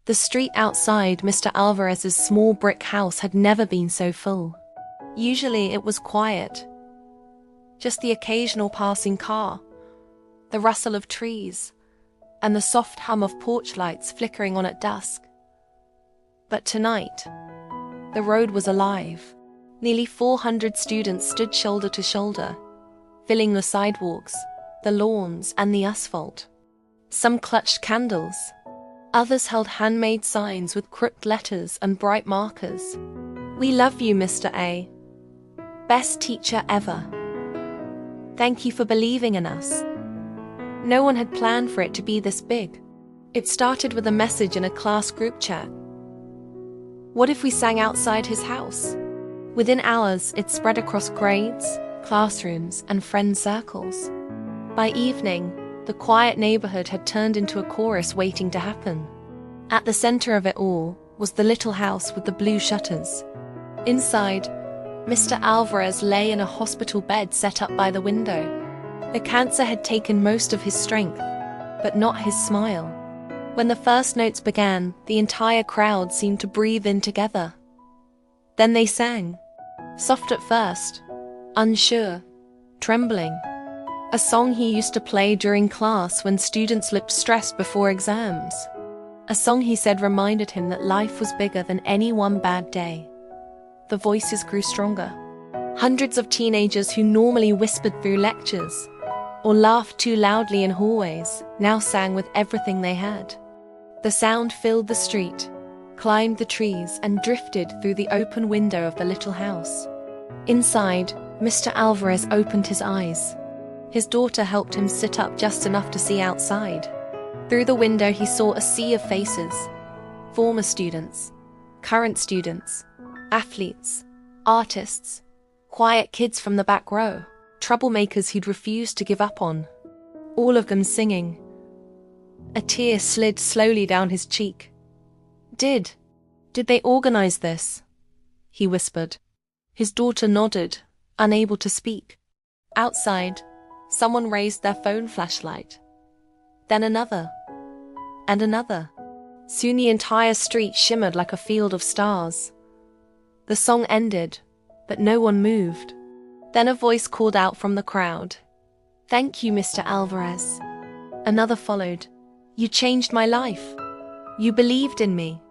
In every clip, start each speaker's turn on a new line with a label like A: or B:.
A: The street outside Mr. Alvarez's small brick house had never been so full. Usually it was quiet. Just the occasional passing car, the rustle of trees, and the soft hum of porch lights flickering on at dusk. But tonight, the road was alive. Nearly 400 students stood shoulder to shoulder, filling the sidewalks, the lawns, and the asphalt. Some clutched candles. Others held handmade signs with crooked letters and bright markers. "We love you, Mr. A. Best teacher ever. Thank you for believing in us." No one had planned for it to be this big. It started with a message in a class group chat. What if we sang outside his house? Within hours, it spread across grades, classrooms, and friend circles. By evening, the quiet neighborhood had turned into a chorus waiting to happen. At the center of it all was the little house with the blue shutters. Inside, Mr. Alvarez lay in a hospital bed set up by the window. The cancer had taken most of his strength, but not his smile. When the first notes began, the entire crowd seemed to breathe in together. Then they sang, soft at first, unsure, trembling. A song he used to play during class when students looked stressed before exams. A song he said reminded him that life was bigger than any one bad day. The voices grew stronger. Hundreds of teenagers who normally whispered through lectures or laughed too loudly in hallways now sang with everything they had. The sound filled the street, climbed the trees, and drifted through the open window of the little house. Inside, Mr. Alvarez opened his eyes. His daughter helped him sit up just enough to see outside. Through the window he saw a sea of faces. Former students, current students, athletes, artists, quiet kids from the back row, troublemakers he'd refused to give up on. All of them singing. A tear slid slowly down his cheek. Did they organize this?" he whispered. His daughter nodded, unable to speak. Outside, someone raised their phone flashlight. Then another. And another. Soon the entire street shimmered like a field of stars. The song ended, but no one moved. Then a voice called out from the crowd. "Thank you, Mr. Alvarez." Another followed. "You changed my life. You believed in me.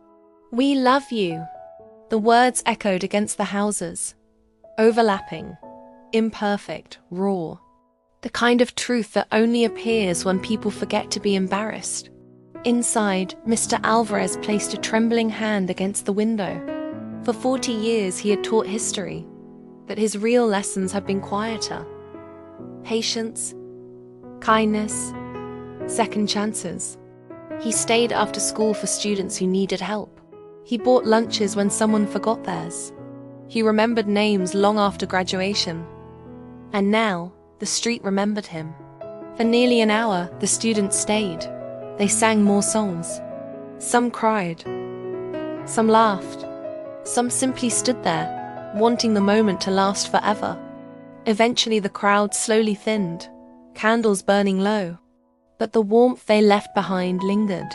A: We love you." The words echoed against the houses, overlapping, imperfect, raw. The kind of truth that only appears when people forget to be embarrassed. Inside, Mr. Alvarez placed a trembling hand against the window. For 40 years he had taught history, but his real lessons had been quieter. Patience, kindness, second chances. He stayed after school for students who needed help. He bought lunches when someone forgot theirs. He remembered names long after graduation. And now, the street remembered him. For nearly an hour, the students stayed. They sang more songs. Some cried. Some laughed. Some simply stood there, wanting the moment to last forever. Eventually the crowd slowly thinned, candles burning low. But the warmth they left behind lingered.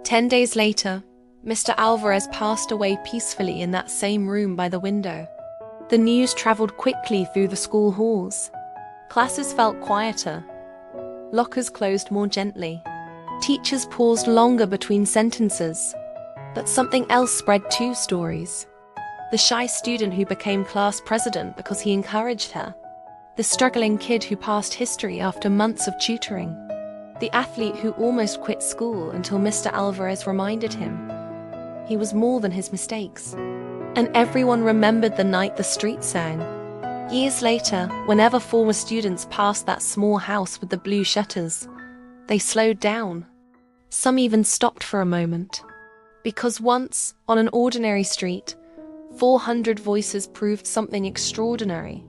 A: 10 days later, Mr. Alvarez passed away peacefully in that same room by the window. The news traveled quickly through the school halls. Classes felt quieter. Lockers closed more gently. Teachers paused longer between sentences. But something else spread too: stories. The shy student who became class president because he encouraged her. The struggling kid who passed history after months of tutoring. The athlete who almost quit school until Mr. Alvarez reminded him he was more than his mistakes. And everyone remembered the night the street sang. Years later, whenever former students passed that small house with the blue shutters, they slowed down. Some even stopped for a moment. Because once, on an ordinary street, 400 voices proved something extraordinary.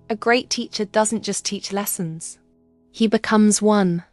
A: A great teacher doesn't just teach lessons. He becomes one.